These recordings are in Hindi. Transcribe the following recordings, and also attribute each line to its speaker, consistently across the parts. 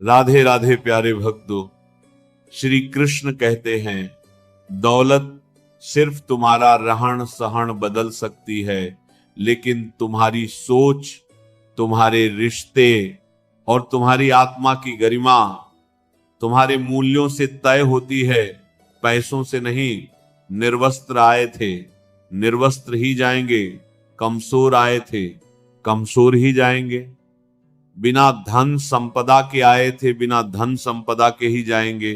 Speaker 1: राधे राधे प्यारे भक्तों, श्री कृष्ण कहते हैं दौलत सिर्फ तुम्हारा रहन सहन बदल सकती है, लेकिन तुम्हारी सोच, तुम्हारे रिश्ते और तुम्हारी आत्मा की गरिमा तुम्हारे मूल्यों से तय होती है, पैसों से नहीं। निर्वस्त्र आए थे, निर्वस्त्र ही जाएंगे। कमजोर आए थे, कमजोर ही जाएंगे। बिना धन संपदा के आए थे, बिना धन संपदा के ही जाएंगे।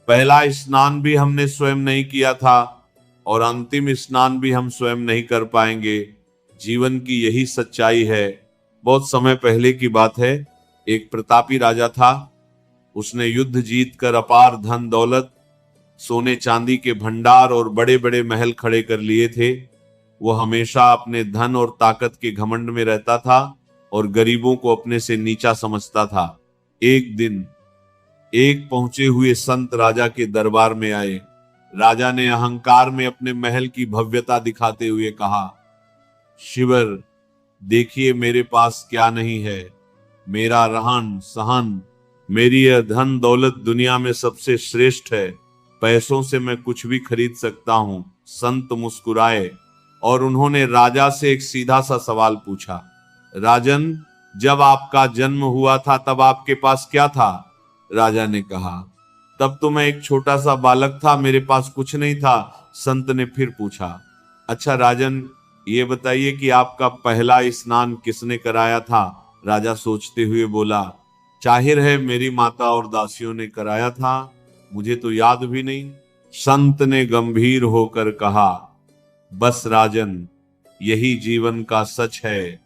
Speaker 1: पहला स्नान भी हमने स्वयं नहीं किया था और अंतिम स्नान भी हम स्वयं नहीं कर पाएंगे। जीवन की यही सच्चाई है। बहुत समय पहले की बात है, एक प्रतापी राजा था। उसने युद्ध जीतकर अपार धन दौलत, सोने चांदी के भंडार और बड़े बड़े महल खड़े कर लिए थे। वो हमेशा अपने धन और ताकत के घमंड में रहता था और गरीबों को अपने से नीचा समझता था। एक दिन एक पहुंचे हुए संत राजा के दरबार में आए। राजा ने अहंकार में अपने महल की भव्यता दिखाते हुए कहा, शिवर, देखिए मेरे पास क्या नहीं है। मेरा रहन सहन, मेरी यह धन दौलत दुनिया में सबसे श्रेष्ठ है। पैसों से मैं कुछ भी खरीद सकता हूं। संत मुस्कुराए और उन्होंने राजा से एक सीधा सा सवाल पूछा, राजन, जब आपका जन्म हुआ था तब आपके पास क्या था? राजा ने कहा, तब तो मैं एक छोटा सा बालक था, मेरे पास कुछ नहीं था। संत ने फिर पूछा, अच्छा राजन, ये बताइए कि आपका पहला स्नान किसने कराया था? राजा सोचते हुए बोला, जाहिर है मेरी माता और दासियों ने कराया था, मुझे तो याद भी नहीं। संत ने गंभीर होकर कहा, बस राजन, यही जीवन का सच है।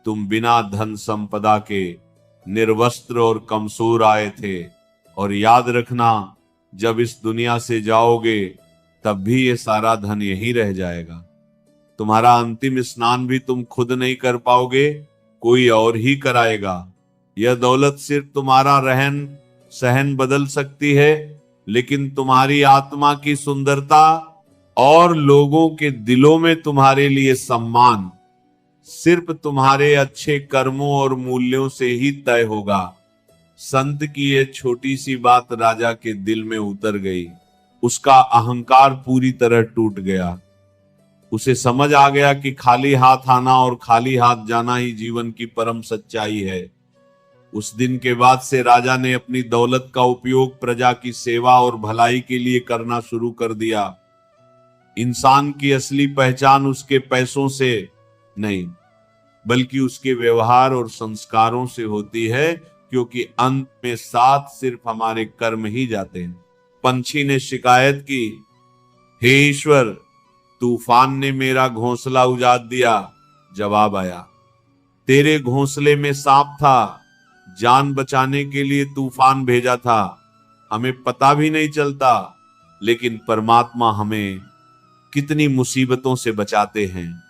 Speaker 1: तुम बिना धन संपदा के निर्वस्त्र और कमजोर आए थे, और याद रखना, जब इस दुनिया से जाओगे तब भी ये सारा धन यहीं रह जाएगा। तुम्हारा अंतिम स्नान भी तुम खुद नहीं कर पाओगे, कोई और ही कराएगा। यह दौलत सिर्फ तुम्हारा रहन सहन बदल सकती है, लेकिन तुम्हारी आत्मा की सुंदरता और लोगों के दिलों में तुम्हारे लिए सम्मान सिर्फ तुम्हारे अच्छे कर्मों और मूल्यों से ही तय होगा। संत की यह छोटी सी बात राजा के दिल में उतर गई। उसका अहंकार पूरी तरह टूट गया। उसे समझ आ गया कि खाली हाथ आना और खाली हाथ जाना ही जीवन की परम सच्चाई है। उस दिन के बाद से राजा ने अपनी दौलत का उपयोग प्रजा की सेवा और भलाई के लिए करना शुरू कर दिया। इंसान की असली पहचान उसके पैसों से नहीं, बल्कि उसके व्यवहार और संस्कारों से होती है, क्योंकि अंत में साथ सिर्फ हमारे कर्म ही जाते हैं। पंछी ने शिकायत की, हे ईश्वर, तूफान ने मेरा घोंसला उजाड़ दिया। जवाब आया, तेरे घोंसले में सांप था, जान बचाने के लिए तूफान भेजा था। हमें पता भी नहीं चलता, लेकिन परमात्मा हमें कितनी मुसीबतों से बचाते हैं।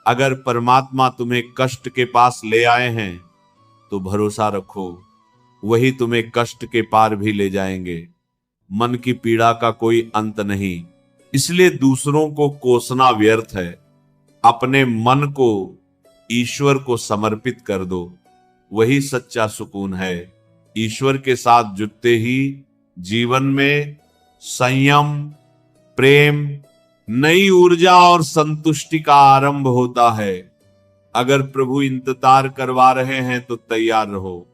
Speaker 1: अगर परमात्मा तुम्हें कष्ट के पास ले आए हैं तो भरोसा रखो, वही तुम्हें कष्ट के पार भी ले जाएंगे। मन की पीड़ा का कोई अंत नहीं, इसलिए दूसरों को कोसना व्यर्थ है। अपने मन को ईश्वर को समर्पित कर दो, वही सच्चा सुकून है। ईश्वर के साथ जुटते ही जीवन में संयम, प्रेम, नई ऊर्जा और संतुष्टि का आरंभ होता है। अगर प्रभु इंतजार करवा रहे हैं तो तैयार रहो।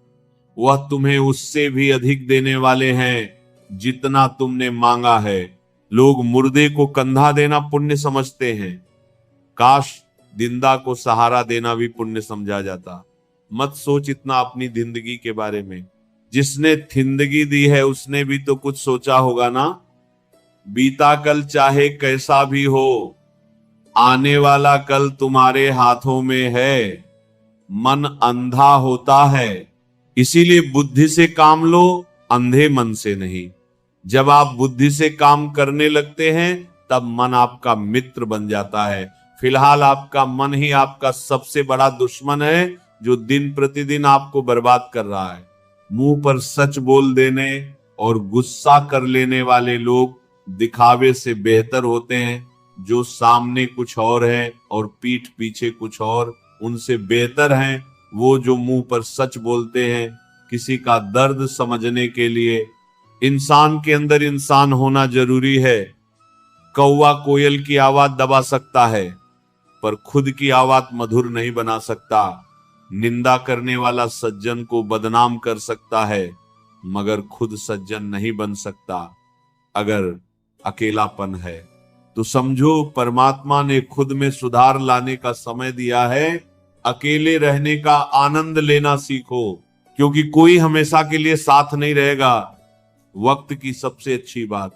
Speaker 1: वह तुम्हें उससे भी अधिक देने वाले हैं जितना तुमने मांगा है। लोग मुर्दे को कंधा देना पुण्य समझते हैं, काश जिंदा को सहारा देना भी पुण्य समझा जाता। मत सोच इतना अपनी जिंदगी के बारे में। जिसने जिंदगी दी है उसने भी तो कुछ सोचा होगा ना। बीता कल चाहे कैसा भी हो, आने वाला कल तुम्हारे हाथों में है। मन अंधा होता है, इसीलिए बुद्धि से काम लो, अंधे मन से नहीं। जब आप बुद्धि से काम करने लगते हैं तब मन आपका मित्र बन जाता है। फिलहाल आपका मन ही आपका सबसे बड़ा दुश्मन है, जो दिन प्रतिदिन आपको बर्बाद कर रहा है। मुंह पर सच बोल देने और गुस्सा कर लेने वाले लोग दिखावे से बेहतर होते हैं। जो सामने कुछ और है और पीठ पीछे कुछ और, उनसे बेहतर हैं वो जो मुंह पर सच बोलते हैं किसी का दर्द समझने के लिए इंसान के अंदर इंसान होना जरूरी है। कौवा कोयल की आवाज दबा सकता है, पर खुद की आवाज मधुर नहीं बना सकता। निंदा करने वाला सज्जन को बदनाम कर सकता है, मगर खुद सज्जन नहीं बन सकता। अगर अकेलापन है तो समझो परमात्मा ने खुद में सुधार लाने का समय दिया है। अकेले रहने का आनंद लेना सीखो, क्योंकि कोई हमेशा के लिए साथ नहीं रहेगा। वक्त की सबसे अच्छी बात,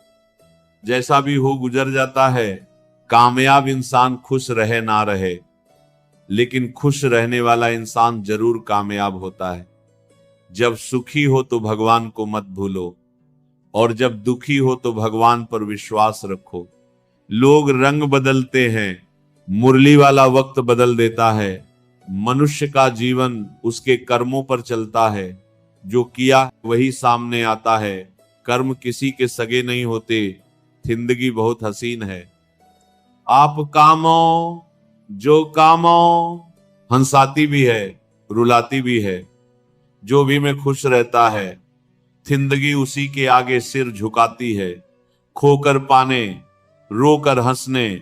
Speaker 1: जैसा भी हो गुजर जाता है। कामयाब इंसान खुश रहे ना रहे, लेकिन खुश रहने वाला इंसान जरूर कामयाब होता है। जब सुखी हो तो भगवान को मत भूलो, और जब दुखी हो तो भगवान पर विश्वास रखो। लोग रंग बदलते हैं, मुरली वाला वक्त बदल देता है। मनुष्य का जीवन उसके कर्मों पर चलता है। जो किया वही सामने आता है। कर्म किसी के सगे नहीं होते। जिंदगी बहुत हसीन है। आप कामो जो कामो, हंसाती भी है, रुलाती भी है। जो भी में खुश रहता है, जिंदगी उसी के आगे सिर झुकाती है। खोकर पाने, रोकर हंसने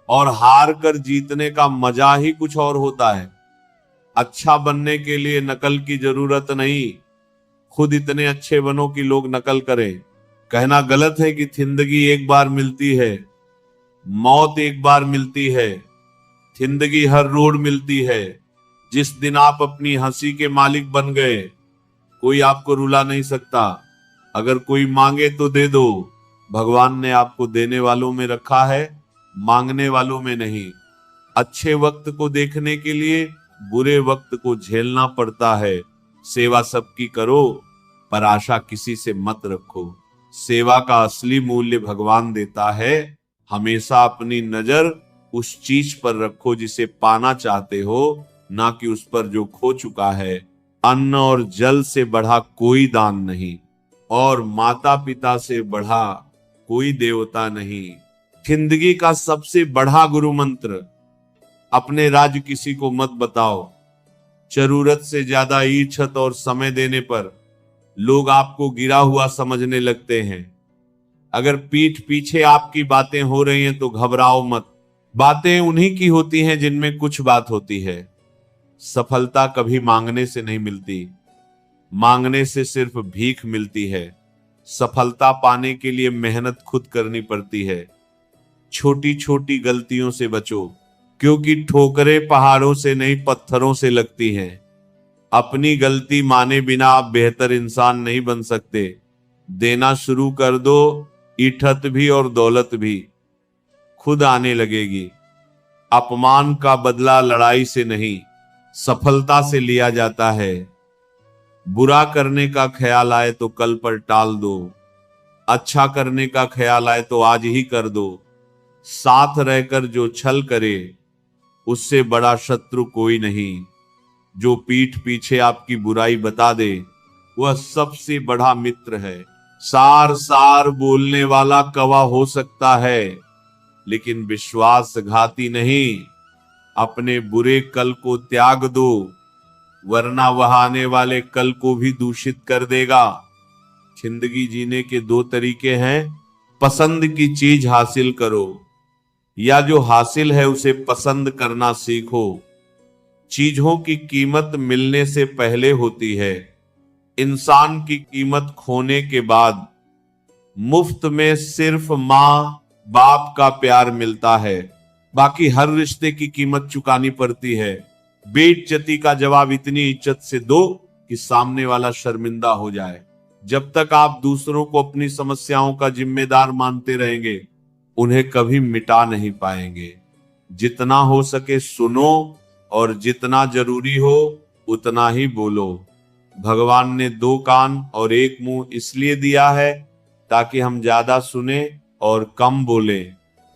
Speaker 1: और हार कर जीतने का मजा ही कुछ और होता है। अच्छा बनने के लिए नकल की जरूरत नहीं, खुद इतने अच्छे बनो कि लोग नकल करें। कहना गलत है कि जिंदगी एक बार मिलती है, मौत एक बार मिलती है, जिंदगी हर रोज मिलती है। जिस दिन आप अपनी हंसी के मालिक बन गए, कोई आपको रुला नहीं सकता। अगर कोई मांगे तो दे दो। भगवान ने आपको देने वालों में रखा है, मांगने वालों में नहीं। अच्छे वक्त को देखने के लिए बुरे वक्त को झेलना पड़ता है। सेवा सबकी करो, पर आशा किसी से मत रखो। सेवा का असली मूल्य भगवान देता है। हमेशा अपनी नजर उस चीज पर रखो जिसे पाना चाहते हो, ना कि उस पर जो खो चुका है। अन्न और जल से बढ़ा कोई दान नहीं, और माता पिता से बढ़ा कोई देवता नहीं। जिंदगी का सबसे बड़ा गुरु मंत्र, अपने राज किसी को मत बताओ। जरूरत से ज्यादा ईर्ष्या और समय देने पर लोग आपको गिरा हुआ समझने लगते हैं। अगर पीठ पीछे आपकी बातें हो रही हैं तो घबराओ मत। बातें उन्हीं की होती हैं जिनमें कुछ बात होती है। सफलता कभी मांगने से नहीं मिलती, मांगने से सिर्फ भीख मिलती है। सफलता पाने के लिए मेहनत खुद करनी पड़ती है। छोटी छोटी गलतियों से बचो, क्योंकि ठोकरें पहाड़ों से नहीं पत्थरों से लगती हैं। अपनी गलती माने बिना आप बेहतर इंसान नहीं बन सकते। देना शुरू कर दो, इठत भी और दौलत भी खुद आने लगेगी। अपमान का बदला लड़ाई से नहीं, सफलता से लिया जाता है। बुरा करने का ख्याल आए तो कल पर टाल दो, अच्छा करने का ख्याल आए तो आज ही कर दो। साथ रहकर जो छल करे, उससे बड़ा शत्रु कोई नहीं। जो पीठ पीछे आपकी बुराई बता दे, वह सबसे बड़ा मित्र है। सार सार बोलने वाला कवा हो सकता है, लेकिन विश्वासघाती नहीं। अपने बुरे कल को त्याग दो, वरना वह आने वाले कल को भी दूषित कर देगा। जिंदगी जीने के दो तरीके हैं। पसंद की चीज हासिल करो, या जो हासिल है उसे पसंद करना सीखो। चीजों की कीमत मिलने से पहले होती है, इंसान की कीमत खोने के बाद। मुफ्त में सिर्फ माँ बाप का प्यार मिलता है, बाकी हर रिश्ते की कीमत चुकानी पड़ती है। बेइज्जती का जवाब इतनी इज्जत से दो कि सामने वाला शर्मिंदा हो जाए। जब तक आप दूसरों को अपनी समस्याओं का जिम्मेदार मानते रहेंगे, उन्हें कभी मिटा नहीं पाएंगे। जितना हो सके सुनो, और जितना जरूरी हो उतना ही बोलो। भगवान ने दो कान और एक मुंह इसलिए दिया है ताकि हम ज्यादा सुने और कम बोले।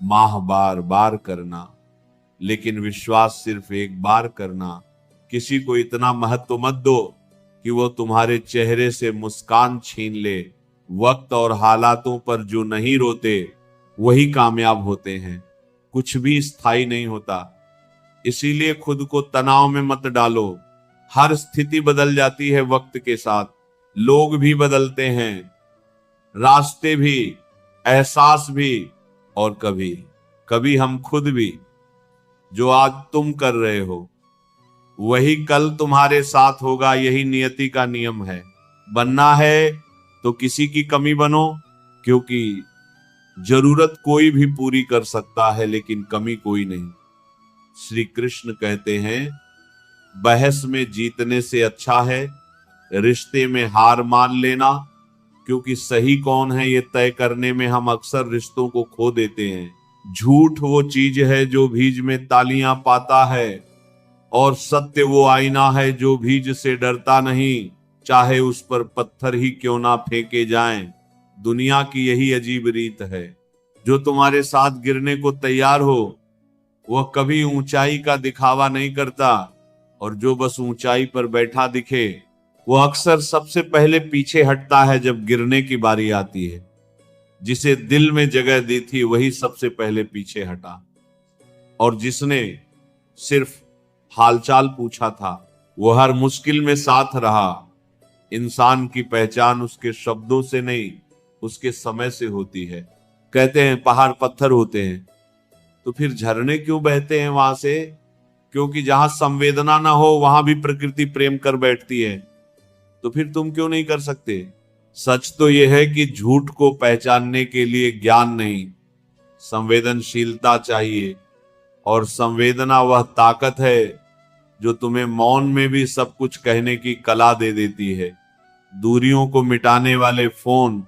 Speaker 1: माह बार बार करना, लेकिन विश्वास सिर्फ एक बार करना। किसी को इतना महत्व मत दो कि वो तुम्हारे चेहरे से मुस्कान छीन ले। वक्त और हालातों पर जो नहीं रोते वही कामयाब होते हैं। कुछ भी स्थायी नहीं होता, इसीलिए खुद को तनाव में मत डालो। हर स्थिति बदल जाती है वक्त के साथ। लोग भी बदलते हैं, रास्ते भी, एहसास भी, और कभी कभी हम खुद भी। जो आज तुम कर रहे हो वही कल तुम्हारे साथ होगा, यही नियति का नियम है। बनना है तो किसी की कमी बनो, क्योंकि जरूरत कोई भी पूरी कर सकता है लेकिन कमी कोई नहीं। श्री कृष्ण कहते हैं, बहस में जीतने से अच्छा है रिश्ते में हार मान लेना, क्योंकि सही कौन है ये तय करने में हम अक्सर रिश्तों को खो देते हैं। झूठ वो चीज है जो भीज में तालियां पाता है, और सत्य वो आईना है जो भीज से डरता नहीं, चाहे उस पर पत्थर ही क्यों ना फेंके जाएं। दुनिया की यही अजीब रीत है, जो तुम्हारे साथ गिरने को तैयार हो वह कभी ऊंचाई का दिखावा नहीं करता, और जो बस ऊंचाई पर बैठा दिखे वो अक्सर सबसे पहले पीछे हटता है जब गिरने की बारी आती है। जिसे दिल में जगह दी थी वही सबसे पहले पीछे हटा, और जिसने सिर्फ हालचाल पूछा था वो हर मुश्किल में साथ रहा। इंसान की पहचान उसके शब्दों से नहीं, उसके समय से होती है। कहते हैं पहाड़ पत्थर होते हैं, तो फिर झरने क्यों बहते हैं वहां से? क्योंकि जहां संवेदना ना हो वहां भी प्रकृति प्रेम कर बैठती है। तो फिर तुम क्यों नहीं कर सकते? सच तो यह है कि झूठ को पहचानने के लिए ज्ञान नहीं, संवेदनशीलता चाहिए, और संवेदना वह ताकत है जो तुम्हें मौन में भी सब कुछ कहने की कला दे देती है। दूरियों को मिटाने वाले फोन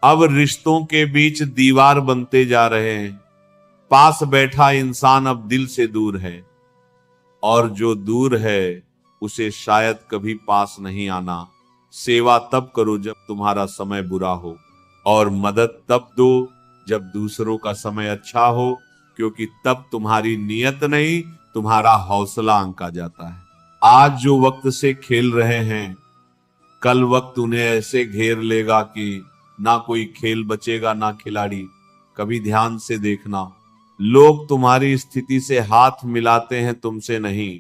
Speaker 1: अब रिश्तों के बीच दीवार बनते जा रहे हैं। पास बैठा इंसान अब दिल से दूर है, और जो दूर है उसे शायद कभी पास नहीं आना। सेवा तब करो जब तुम्हारा समय बुरा हो, और मदद तब दो जब दूसरों का समय अच्छा हो, क्योंकि तब तुम्हारी नियत नहीं तुम्हारा हौसला आंका जाता है। आज जो वक्त से खेल रहे हैं, कल वक्त उन्हें ऐसे घेर लेगा कि ना कोई खेल बचेगा ना खिलाड़ी। कभी ध्यान से देखना, लोग तुम्हारी स्थिति से हाथ मिलाते हैं, तुमसे नहीं।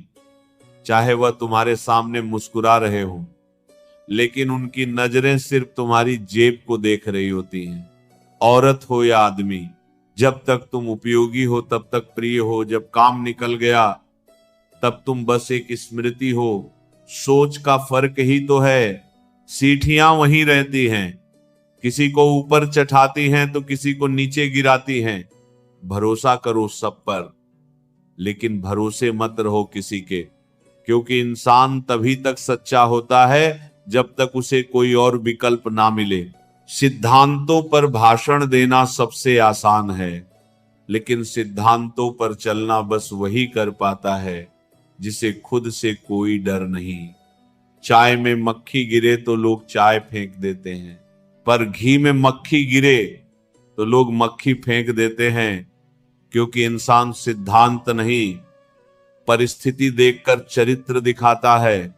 Speaker 1: चाहे वह तुम्हारे सामने मुस्कुरा रहे हो, लेकिन उनकी नजरें सिर्फ तुम्हारी जेब को देख रही होती हैं। औरत हो या आदमी, जब तक तुम उपयोगी हो तब तक प्रिय हो, जब काम निकल गया तब तुम बस एक स्मृति हो। सोच का फर्क ही तो है, सीढ़ियां वहीं रहती हैं, किसी को ऊपर चढ़ाती हैं तो किसी को नीचे गिराती हैं। भरोसा करो सब पर, लेकिन भरोसे मत रहो किसी के, क्योंकि इंसान तभी तक सच्चा होता है जब तक उसे कोई और विकल्प ना मिले। सिद्धांतों पर भाषण देना सबसे आसान है, लेकिन सिद्धांतों पर चलना बस वही कर पाता है जिसे खुद से कोई डर नहीं। चाय में मक्खी गिरे तो लोग चाय फेंक देते हैं, पर घी में मक्खी गिरे तो लोग मक्खी फेंक देते हैं, क्योंकि इंसान सिद्धांत नहीं परिस्थिति देखकर चरित्र दिखाता है।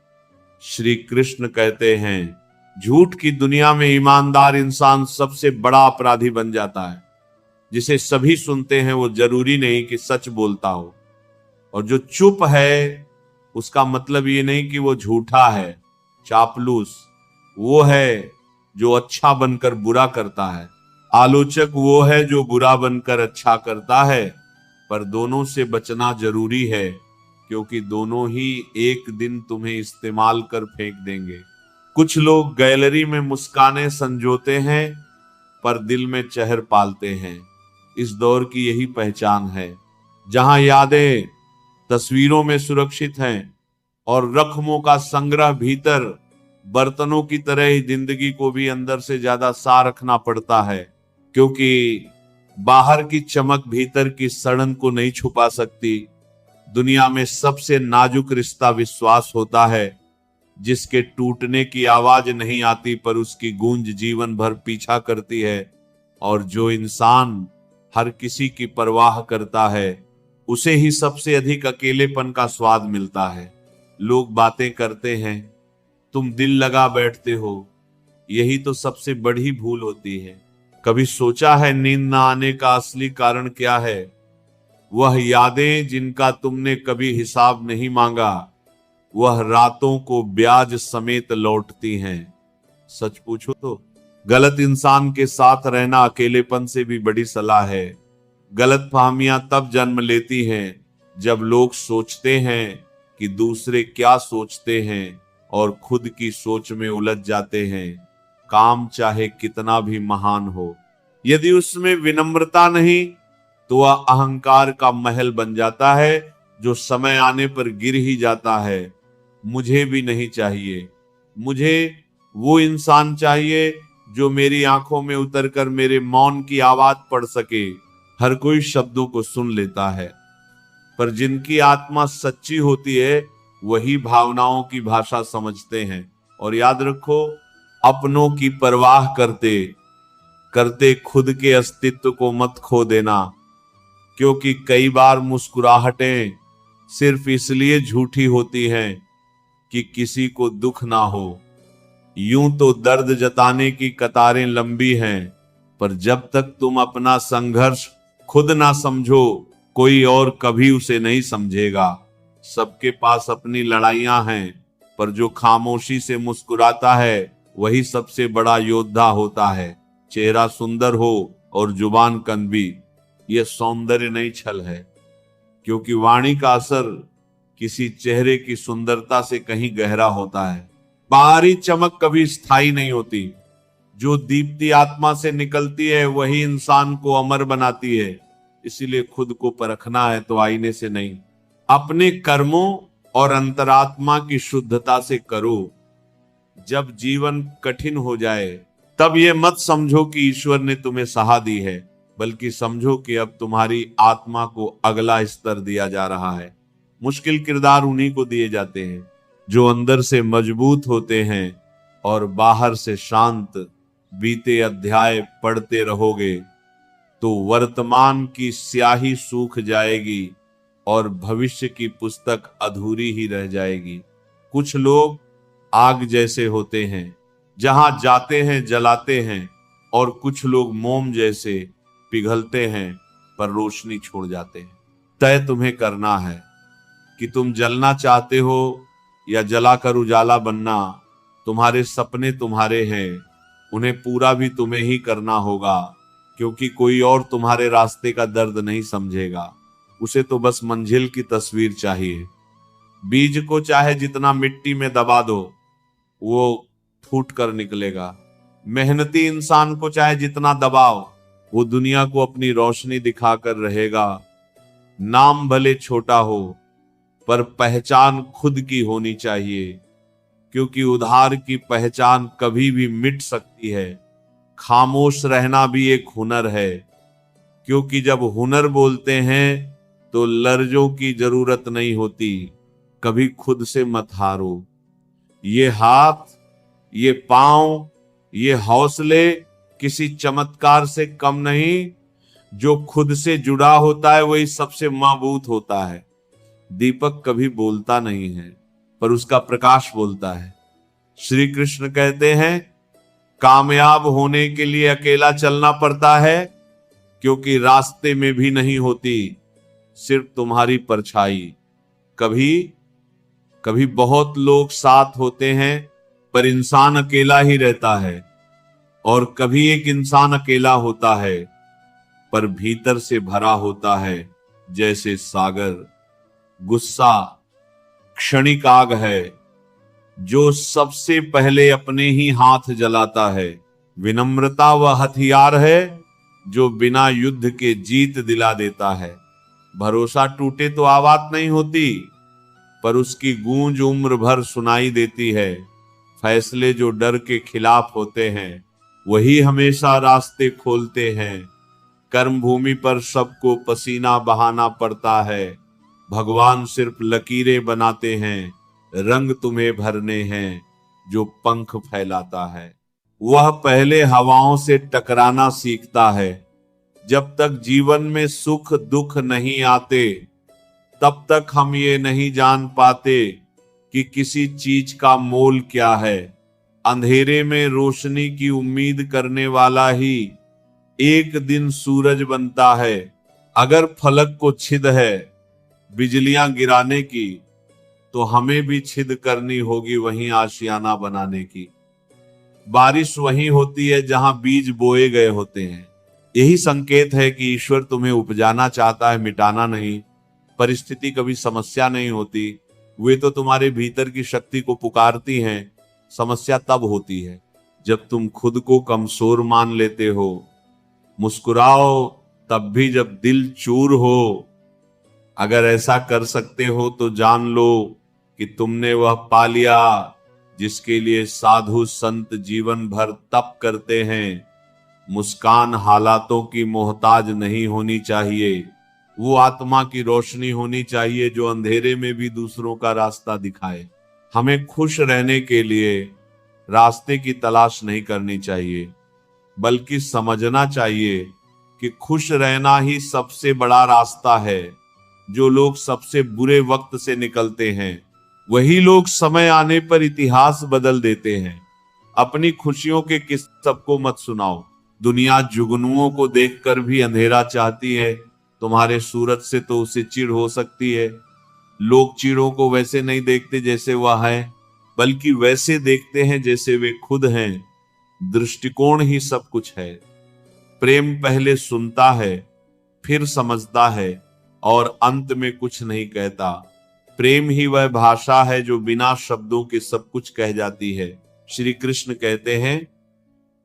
Speaker 1: श्री कृष्ण कहते हैं, झूठ की दुनिया में ईमानदार इंसान सबसे बड़ा अपराधी बन जाता है। जिसे सभी सुनते हैं वो जरूरी नहीं कि सच बोलता हो, और जो चुप है उसका मतलब ये नहीं कि वो झूठा है। चापलूस वो है जो अच्छा बनकर बुरा करता है, आलोचक वो है जो बुरा बनकर अच्छा करता है। पर दोनों से बचना जरूरी है, क्योंकि दोनों ही एक दिन तुम्हें इस्तेमाल कर फेंक देंगे। कुछ लोग गैलरी में मुस्काने संजोते हैं, पर दिल में चेहर पालते हैं। इस दौर की यही पहचान है, जहां यादें तस्वीरों में सुरक्षित हैं और रख्मों का संग्रह भीतर। बर्तनों की तरह ही जिंदगी को भी अंदर से ज्यादा सा रखना पड़ता है, क्योंकि बाहर की चमक भीतर की सड़न को नहीं छुपा सकती। दुनिया में सबसे नाजुक रिश्ता विश्वास होता है, जिसके टूटने की आवाज नहीं आती पर उसकी गूंज जीवन भर पीछा करती है। और जो इंसान हर किसी की परवाह करता है, उसे ही सबसे अधिक अकेलेपन का स्वाद मिलता है। लोग बातें करते हैं, तुम दिल लगा बैठते हो, यही तो सबसे बड़ी भूल होती है। कभी सोचा है नींद ना आने का असली कारण क्या है? वह यादें जिनका तुमने कभी हिसाब नहीं मांगा, वह रातों को ब्याज समेत लौटती हैं। सच पूछो तो गलत इंसान के साथ रहना अकेलेपन से भी बड़ी सलाह है। गलत फहमियां तब जन्म लेती हैं जब लोग सोचते हैं कि दूसरे क्या सोचते हैं और खुद की सोच में उलझ जाते हैं। काम चाहे कितना भी महान हो, यदि उसमें विनम्रता नहीं तो वह अहंकार का महल बन जाता है जो समय आने पर गिर ही जाता है। मुझे भी नहीं चाहिए, मुझे वो इंसान चाहिए जो मेरी आंखों में उतरकर मेरे मौन की आवाज पढ़ सके। हर कोई शब्दों को सुन लेता है, पर जिनकी आत्मा सच्ची होती है वही भावनाओं की भाषा समझते हैं। और याद रखो, अपनों की परवाह करते करते खुद के अस्तित्व को मत खो देना, क्योंकि कई बार मुस्कुराहटें सिर्फ इसलिए झूठी होती हैं कि किसी को दुख ना हो। यूं तो दर्द जताने की कतारें लंबी हैं, पर जब तक तुम अपना संघर्ष खुद ना समझो, कोई और कभी उसे नहीं समझेगा। सबके पास अपनी लड़ाइयां हैं, पर जो खामोशी से मुस्कुराता है वही सबसे बड़ा योद्धा होता है। चेहरा सुंदर हो और जुबान कनबी, यह सौंदर्य नहीं, छल है। क्योंकि वाणी का असर किसी चेहरे की सुंदरता से कहीं गहरा होता है। बाहरी चमक कभी स्थायी नहीं होती, जो दीप्ति आत्मा से निकलती है वही इंसान को अमर बनाती है। इसीलिए खुद को परखना है तो आईने से नहीं, अपने कर्मों और अंतरात्मा की शुद्धता से करो। जब जीवन कठिन हो जाए तब ये मत समझो कि ईश्वर ने तुम्हें सहा दी है, बल्कि समझो कि अब तुम्हारी आत्मा को अगला स्तर दिया जा रहा है। मुश्किल किरदार उन्हीं को दिए जाते हैं जो अंदर से मजबूत होते हैं और बाहर से शांत। बीते अध्याय पढ़ते रहोगे तो वर्तमान की स्याही सूख जाएगी और भविष्य की पुस्तक अधूरी ही रह जाएगी। कुछ लोग आग जैसे होते हैं, जहां जाते हैं जलाते हैं, और कुछ लोग मोम जैसे पिघलते हैं पर रोशनी छोड़ जाते हैं। तय तुम्हें करना है कि तुम जलना चाहते हो या जलाकर उजाला बनना। तुम्हारे सपने तुम्हारे हैं, उन्हें पूरा भी तुम्हें ही करना होगा, क्योंकि कोई और तुम्हारे रास्ते का दर्द नहीं समझेगा। उसे तो बस मंजिल की तस्वीर चाहिए। बीज को चाहे जितना मिट्टी में दबा दो, वो फूट कर निकलेगा। मेहनती इंसान को चाहे जितना दबाओ, वो दुनिया को अपनी रोशनी दिखाकर रहेगा। नाम भले छोटा हो, पर पहचान खुद की होनी चाहिए, क्योंकि उधार की पहचान कभी भी मिट सकती है। खामोश रहना भी एक हुनर है, क्योंकि जब हुनर बोलते हैं तो लर्जों की जरूरत नहीं होती। कभी खुद से मत हारो। ये हाथ, ये पांव, ये हौसले किसी चमत्कार से कम नहीं। जो खुद से जुड़ा होता है वही सबसे मजबूत होता है। दीपक कभी बोलता नहीं है, पर उसका प्रकाश बोलता है। श्री कृष्ण कहते हैं, कामयाब होने के लिए अकेला चलना पड़ता है, क्योंकि रास्ते में भी नहीं होती सिर्फ तुम्हारी परछाई। कभी कभी बहुत लोग साथ होते हैं, पर इंसान अकेला ही रहता है। और कभी एक इंसान अकेला होता है, पर भीतर से भरा होता है जैसे सागर। गुस्सा क्षणिक आग है जो सबसे पहले अपने ही हाथ जलाता है। विनम्रता वह हथियार है जो बिना युद्ध के जीत दिला देता है। भरोसा टूटे तो आवाज नहीं होती, पर उसकी गूंज उम्र भर सुनाई देती है। फैसले जो डर के खिलाफ होते हैं वही हमेशा रास्ते खोलते हैं। कर्म भूमि पर सबको पसीना बहाना पड़ता है। भगवान सिर्फ लकीरें बनाते हैं, रंग तुम्हें भरने हैं जो पंख फैलाता है। वह पहले हवाओं से टकराना सीखता है। जब तक जीवन में सुख दुख नहीं आते, तब तक हम ये नहीं जान पाते कि किसी चीज का मोल क्या है। अंधेरे में रोशनी की उम्मीद करने वाला ही एक दिन सूरज बनता है। अगर फलक को छिद है बिजलियां गिराने की, तो हमें भी छिद करनी होगी वहीं आशियाना बनाने की। बारिश वहीं होती है जहां बीज बोए गए होते हैं। यही संकेत है कि ईश्वर तुम्हें उपजाना चाहता है, मिटाना नहीं। परिस्थिति कभी समस्या नहीं होती, वे तो तुम्हारे भीतर की शक्ति को पुकारती हैं। समस्या तब होती है जब तुम खुद को कमजोर मान लेते हो। मुस्कुराओ तब भी जब दिल चूर हो। अगर ऐसा कर सकते हो तो जान लो कि तुमने वह पा लिया जिसके लिए साधु संत जीवन भर तप करते हैं। मुस्कान हालातों की मोहताज नहीं होनी चाहिए, वो आत्मा की रोशनी होनी चाहिए जो अंधेरे में भी दूसरों का रास्ता दिखाए। हमें खुश रहने के लिए रास्ते की तलाश नहीं करनी चाहिए, बल्कि समझना चाहिए कि खुश रहना ही सबसे बड़ा रास्ता है। जो लोग सबसे बुरे वक्त से निकलते हैं वही लोग समय आने पर इतिहास बदल देते हैं। अपनी खुशियों के किस्से सबको मत सुनाओ। दुनिया जुगनुओं को देखकर भी अंधेरा चाहती है। तुम्हारे सूरज से तो उसे चिढ़ हो सकती है। लोग चिड़ों को वैसे नहीं देखते जैसे वह है, बल्कि वैसे देखते हैं जैसे वे खुद हैं। दृष्टिकोण ही सब कुछ है। प्रेम पहले सुनता है, फिर समझता है और अंत में कुछ नहीं कहता। प्रेम ही वह भाषा है जो बिना शब्दों के सब कुछ कह जाती है। श्री कृष्ण कहते हैं,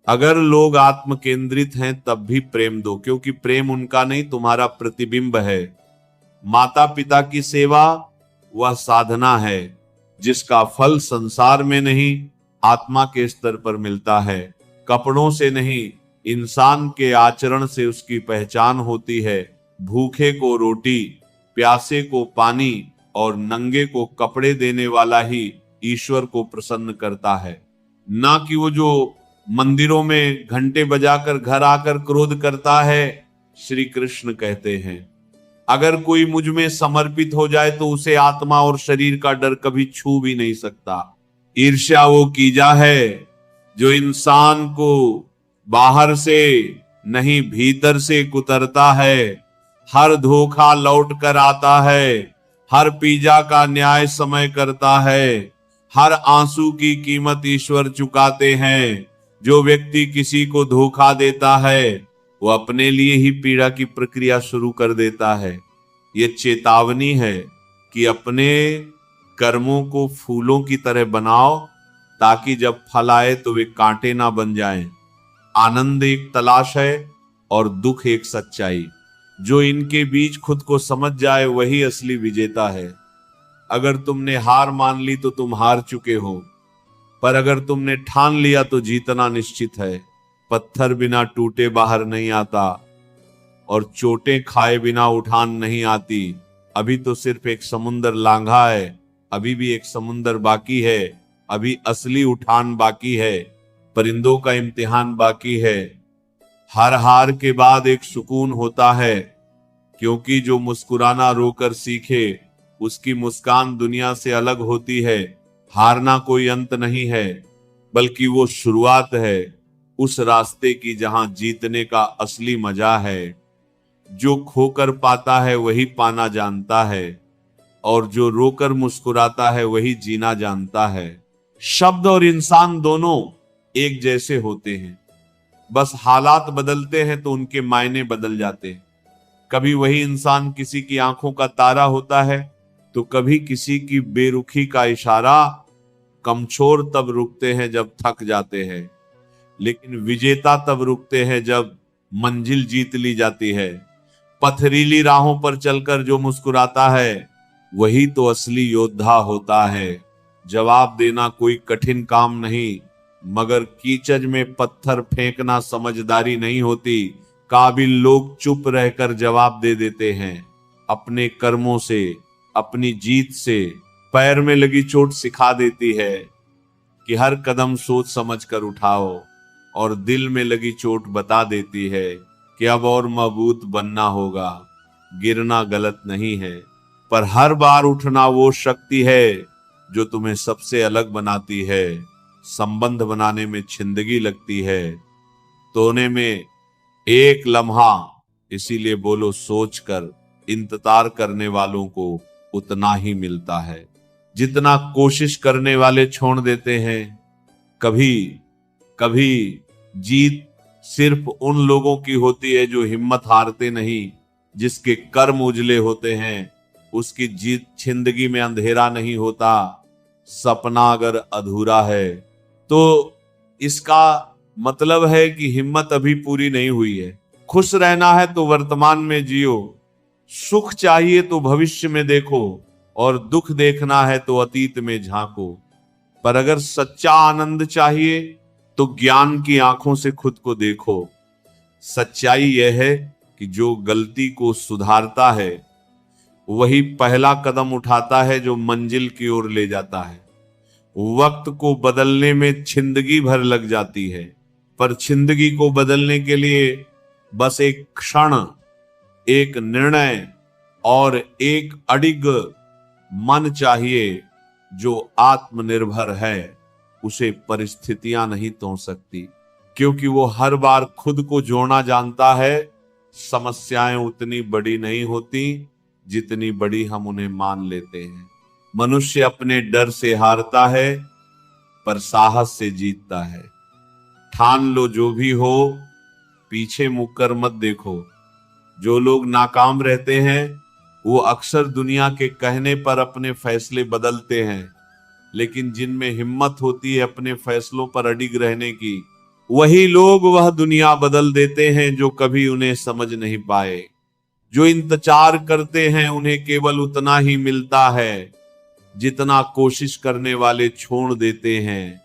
Speaker 1: अगर लोग आत्म केंद्रित हैं तब भी प्रेम दो, क्योंकि प्रेम उनका नहीं तुम्हारा प्रतिबिंब है। माता पिता की सेवा वह साधना है जिसका फल संसार में नहीं आत्मा के स्तर पर मिलता है। कपड़ों से नहीं, इंसान के आचरण से उसकी पहचान होती है। भूखे को रोटी, प्यासे को पानी और नंगे को कपड़े देने वाला ही ईश्वर को प्रसन्न करता है, ना कि वो जो मंदिरों में घंटे बजाकर घर आकर क्रोध करता है। श्री कृष्ण कहते हैं, अगर कोई मुझ में समर्पित हो जाए तो उसे आत्मा और शरीर का डर कभी छू भी नहीं सकता। ईर्ष्या वो कीजा है जो इंसान को बाहर से नहीं भीतर से कुतरता है। हर धोखा लौट कर आता है, हर पीजा का न्याय समय करता है, हर आंसू की कीमत ईश्वर चुकाते हैं। जो व्यक्ति किसी को धोखा देता है वो अपने लिए ही पीड़ा की प्रक्रिया शुरू कर देता है। ये चेतावनी है कि अपने कर्मों को फूलों की तरह बनाओ ताकि जब फल आए तो वे कांटे ना बन जाएं। आनंद एक तलाश है और दुख एक सच्चाई। जो इनके बीच खुद को समझ जाए वही असली विजेता है। अगर तुमने हार मान ली तो तुम हार चुके हो, पर अगर तुमने ठान लिया तो जीतना निश्चित है। पत्थर बिना टूटे बाहर नहीं आता और चोटें खाए बिना उठान नहीं आती। अभी तो सिर्फ एक समुंदर लांघा है, अभी भी एक समुंदर बाकी है, अभी असली उठान बाकी है, परिंदों का इम्तिहान बाकी है। हर हार के बाद एक सुकून होता है, क्योंकि जो मुस्कुराना रोकर सीखे उसकी मुस्कान दुनिया से अलग होती है। हारना कोई अंत नहीं है, बल्कि वो शुरुआत है उस रास्ते की जहां जीतने का असली मजा है। जो खोकर पाता है वही पाना जानता है, और जो रोकर मुस्कुराता है वही जीना जानता है। शब्द और इंसान दोनों एक जैसे होते हैं, बस हालात बदलते हैं तो उनके मायने बदल जाते हैं। कभी वही इंसान किसी की आंखों का तारा होता है तो कभी किसी की बेरुखी का इशारा। कमजोर तब रुकते हैं जब थक जाते हैं, लेकिन विजेता तब रुकते हैं जब मंजिल जीत ली जाती है। पथरीली राहों पर चलकर जो मुस्कुराता है वही तो असली योद्धा होता है। जवाब देना कोई कठिन काम नहीं, मगर कीचड़ में पत्थर फेंकना समझदारी नहीं होती। काबिल लोग चुप रहकर जवाब दे देते हैं। अपने कर्मों से, अपनी जीत से पैर में लगी चोट सिखा देती है कि हर कदम सोच समझकर उठाओ, और दिल में लगी चोट बता देती है कि अब और मजबूत बनना होगा। गिरना गलत नहीं है, पर हर बार उठना वो शक्ति है जो तुम्हें सबसे अलग बनाती है। संबंध बनाने में जिंदगी लगती है, तोड़ने में एक लम्हा। इसीलिए बोलो सोचकर, इंतजार करने वालों को उतना ही मिलता है जितना कोशिश करने वाले छोड़ देते हैं। कभी कभी जीत सिर्फ उन लोगों की होती है जो हिम्मत हारते नहीं, जिसके कर्म उजले होते हैं। उसकी जीत जिंदगी में अंधेरा नहीं होता। सपना अगर अधूरा है तो इसका मतलब है कि हिम्मत अभी पूरी नहीं हुई है। खुश रहना है तो वर्तमान में जियो, सुख चाहिए तो भविष्य में देखो, और दुख देखना है तो अतीत में झांको। पर अगर सच्चा आनंद चाहिए तो ज्ञान की आंखों से खुद को देखो। सच्चाई यह है कि जो गलती को सुधारता है वही पहला कदम उठाता है जो मंजिल की ओर ले जाता है। वक्त को बदलने में जिंदगी भर लग जाती है, पर जिंदगी को बदलने के लिए बस एक क्षण, एक निर्णय और एक अडिग मन चाहिए। जो आत्मनिर्भर है उसे परिस्थितियां नहीं तोड़ सकती, क्योंकि वो हर बार खुद को जोड़ना जानता है। समस्याएं उतनी बड़ी नहीं होती जितनी बड़ी हम उन्हें मान लेते हैं। मनुष्य अपने डर से हारता है पर साहस से जीतता है। ठान लो जो भी हो, पीछे मुड़कर मत देखो। जो लोग नाकाम रहते हैं वो अक्सर दुनिया के कहने पर अपने फैसले बदलते हैं, लेकिन जिनमें हिम्मत होती है अपने फैसलों पर अडिग रहने की, वही लोग वह दुनिया बदल देते हैं जो कभी उन्हें समझ नहीं पाए। जो इंतजार करते हैं उन्हें केवल उतना ही मिलता है जितना कोशिश करने वाले छोड़ देते हैं।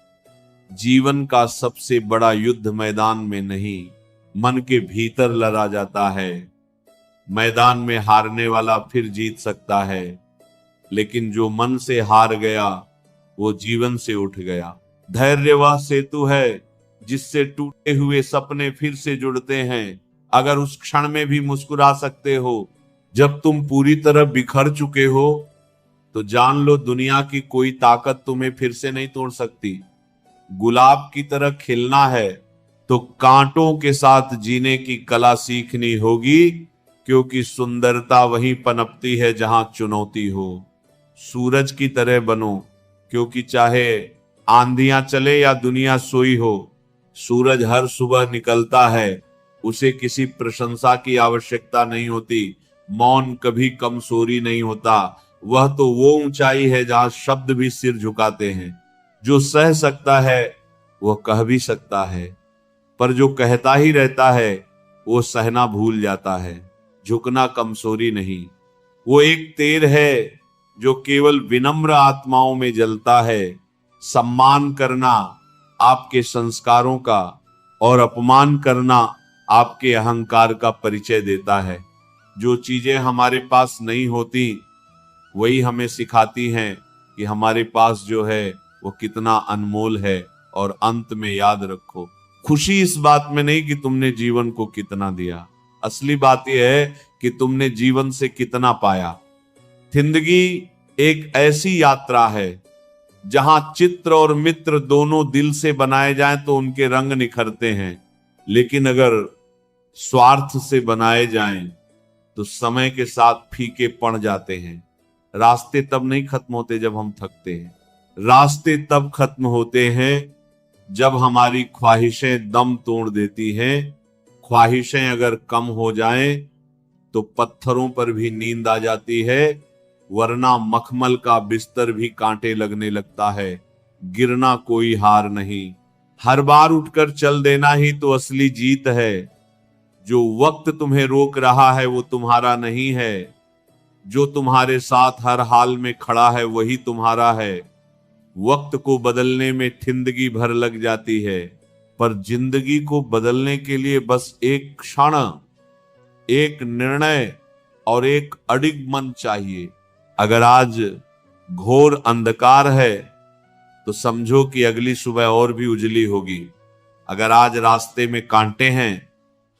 Speaker 1: जीवन का सबसे बड़ा युद्ध मैदान में नहीं, मन के भीतर लड़ा जाता है। मैदान में हारने वाला फिर जीत सकता है, लेकिन जो मन से हार गया वो जीवन से उठ गया। धैर्य वह सेतु है जिससे टूटे हुए सपने फिर से जुड़ते हैं। अगर उस क्षण में भी मुस्कुरा सकते हो जब तुम पूरी तरह बिखर चुके हो, तो जान लो दुनिया की कोई ताकत तुम्हें फिर से नहीं तोड़ सकती। गुलाब की तरह खिलना है तो कांटों के साथ जीने की कला सीखनी होगी, क्योंकि सुंदरता वहीं पनपती है जहां चुनौती हो। सूरज की तरह बनो, क्योंकि चाहे आंधियां चले या दुनिया सोई हो, सूरज हर सुबह निकलता है। उसे किसी प्रशंसा की आवश्यकता नहीं होती। मौन कभी कमजोरी नहीं होता, वह तो वो ऊंचाई है जहां शब्द भी सिर झुकाते हैं। जो सह सकता है वह कह भी सकता है, पर जो कहता ही रहता है वो सहना भूल जाता है। झुकना कमजोरी नहीं, वो एक तेल है जो केवल विनम्र आत्माओं में जलता है। सम्मान करना आपके संस्कारों का और अपमान करना आपके अहंकार का परिचय देता है। जो चीजें हमारे पास नहीं होती वही हमें सिखाती हैं कि हमारे पास जो है वो कितना अनमोल है। और अंत में याद रखो, खुशी इस बात में नहीं कि तुमने जीवन को कितना दिया, असली बात यह है कि तुमने जीवन से कितना पाया। जिंदगी एक ऐसी यात्रा है जहां चित्र और मित्र दोनों दिल से बनाए जाएं तो उनके रंग निखरते हैं, लेकिन अगर स्वार्थ से बनाए जाएं तो समय के साथ फीके पड़ जाते हैं। रास्ते तब नहीं खत्म होते जब हम थकते हैं, रास्ते तब खत्म होते हैं जब हमारी ख्वाहिशें दम तोड़ देती हैं। ख्वाहिशें अगर कम हो जाएं तो पत्थरों पर भी नींद आ जाती है, वरना मखमल का बिस्तर भी कांटे लगने लगता है। गिरना कोई हार नहीं, हर बार उठकर चल देना ही तो असली जीत है। जो वक्त तुम्हें रोक रहा है वो तुम्हारा नहीं है, जो तुम्हारे साथ हर हाल में खड़ा है वही तुम्हारा है। वक्त को बदलने में जिंदगी भर लग जाती है, पर जिंदगी को बदलने के लिए बस एक क्षण, एक निर्णय और एक अडिग मन चाहिए। अगर आज घोर अंधकार है तो समझो कि अगली सुबह और भी उजली होगी। अगर आज रास्ते में कांटे हैं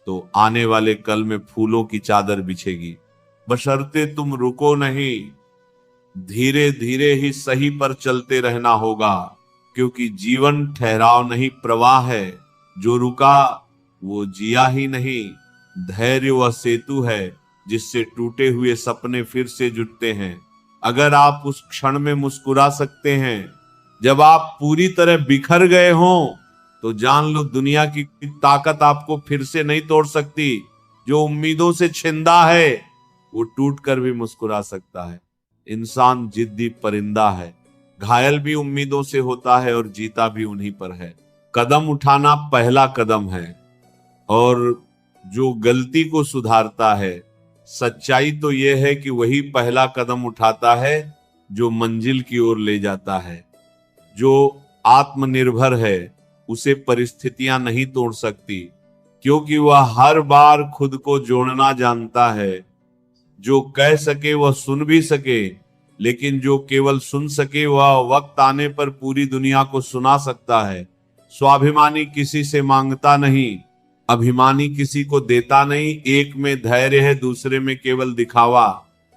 Speaker 1: तो आने वाले कल में फूलों की चादर बिछेगी। बशर्ते तुम रुको नहीं, धीरे धीरे ही सही पर चलते रहना होगा, क्योंकि जीवन ठहराव नहीं प्रवाह है। जो रुका वो जिया ही नहीं। धैर्य वह सेतु है जिससे टूटे हुए सपने फिर से जुटते हैं। अगर आप उस क्षण में मुस्कुरा सकते हैं जब आप पूरी तरह बिखर गए हों, तो जान लो दुनिया की ताकत आपको फिर से नहीं तोड़ सकती। जो उम्मीदों से छिंदा है वो टूट कर भी मुस्कुरा सकता है। इंसान जिद्दी परिंदा है, घायल भी उम्मीदों से होता है और जीता भी उन्हीं पर है। कदम उठाना पहला कदम है, और जो गलती को सुधारता है, सच्चाई तो यह है कि वही पहला कदम उठाता है जो मंजिल की ओर ले जाता है। जो आत्मनिर्भर है उसे परिस्थितियां नहीं तोड़ सकती, क्योंकि वह हर बार खुद को जोड़ना जानता है। जो कह सके वह सुन भी सके, लेकिन जो केवल सुन सके वह वक्त आने पर पूरी दुनिया को सुना सकता है। स्वाभिमानी किसी से मांगता नहीं, अभिमानी किसी को देता नहीं। एक में धैर्य है, दूसरे में केवल दिखावा।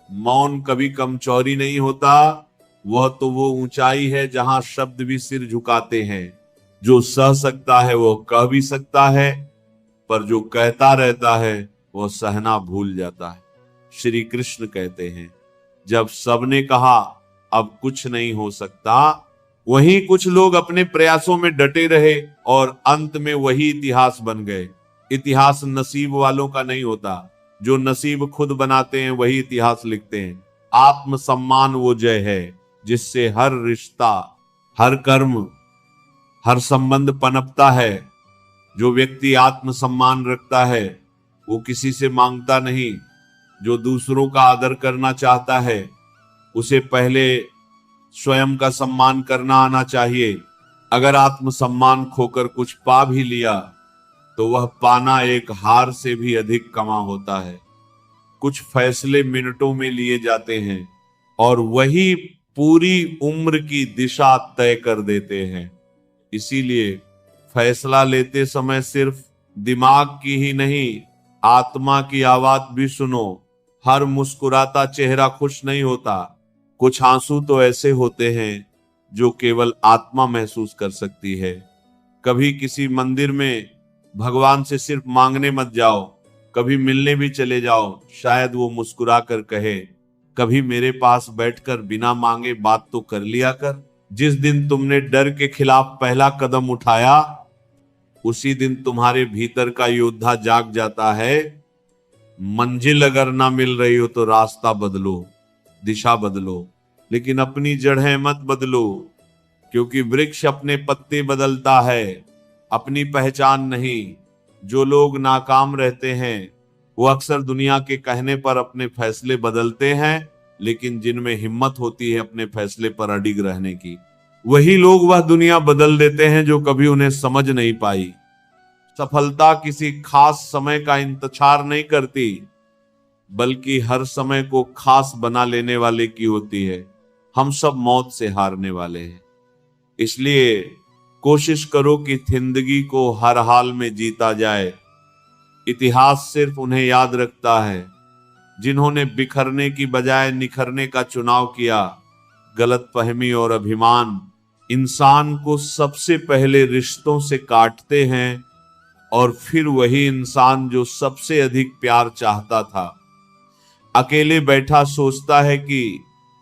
Speaker 1: मौन कभी कमजोरी नहीं होता, वह तो वो ऊंचाई है जहां शब्द भी सिर झुकाते हैं। जो सह सकता है वो कह भी सकता है, पर जो कहता रहता है वो सहना भूल जाता है। श्री कृष्ण कहते हैं, जब सबने कहा अब कुछ नहीं हो सकता, वहीं कुछ लोग अपने प्रयासों में डटे रहे और अंत में वही इतिहास बन गए। इतिहास नसीब वालों का नहीं होता, जो नसीब खुद बनाते हैं वही इतिहास लिखते हैं। आत्मसम्मान वो जय है जिससे हर रिश्ता, हर कर्म, हर संबंध पनपता है। जो व्यक्ति आत्मसम्मान रखता है वो किसी से मांगता नहीं। जो दूसरों का आदर करना चाहता है उसे पहले स्वयं का सम्मान करना आना चाहिए। अगर आत्मसम्मान खोकर कुछ पा भी लिया तो वह पाना एक हार से भी अधिक कमा होता है। कुछ फैसले मिनटों में लिए जाते हैं और वही पूरी उम्र की दिशा तय कर देते हैं। इसीलिए फैसला लेते समय सिर्फ दिमाग की ही नहीं, आत्मा की आवाज भी सुनो। हर मुस्कुराता चेहरा खुश नहीं होता। कुछ आंसू तो ऐसे होते हैं जो केवल आत्मा महसूस कर सकती है। कभी किसी मंदिर में भगवान से सिर्फ मांगने मत जाओ, कभी मिलने भी चले जाओ, शायद वो मुस्कुरा कर कहे, कभी मेरे पास बैठकर बिना मांगे बात तो कर लिया कर। जिस दिन तुमने डर के खिलाफ पहला कदम उठाया, उसी दिन तुम्हारे भीतर का योद्धा जाग जाता है। मंजिल अगर ना मिल रही हो तो रास्ता बदलो, दिशा बदलो, लेकिन अपनी जड़ें मत बदलो, क्योंकि वृक्ष अपने पत्ते बदलता है, अपनी पहचान नहीं। जो लोग नाकाम रहते हैं वो अक्सर दुनिया के कहने पर अपने फैसले बदलते हैं, लेकिन जिनमें हिम्मत होती है अपने फैसले पर अडिग रहने की, वही लोग वह दुनिया बदल देते हैं जो कभी उन्हें समझ नहीं पाई। सफलता किसी खास समय का इंतजार नहीं करती, बल्कि हर समय को खास बना लेने वाले की होती है। हम सब मौत से हारने वाले हैं, इसलिए कोशिश करो कि जिंदगी को हर हाल में जीता जाए। इतिहास सिर्फ उन्हें याद रखता है जिन्होंने बिखरने की बजाय निखरने का चुनाव किया। गलतफहमी और अभिमान इंसान को सबसे पहले रिश्तों से काटते हैं, और फिर वही इंसान जो सबसे अधिक प्यार चाहता था अकेले बैठा सोचता है कि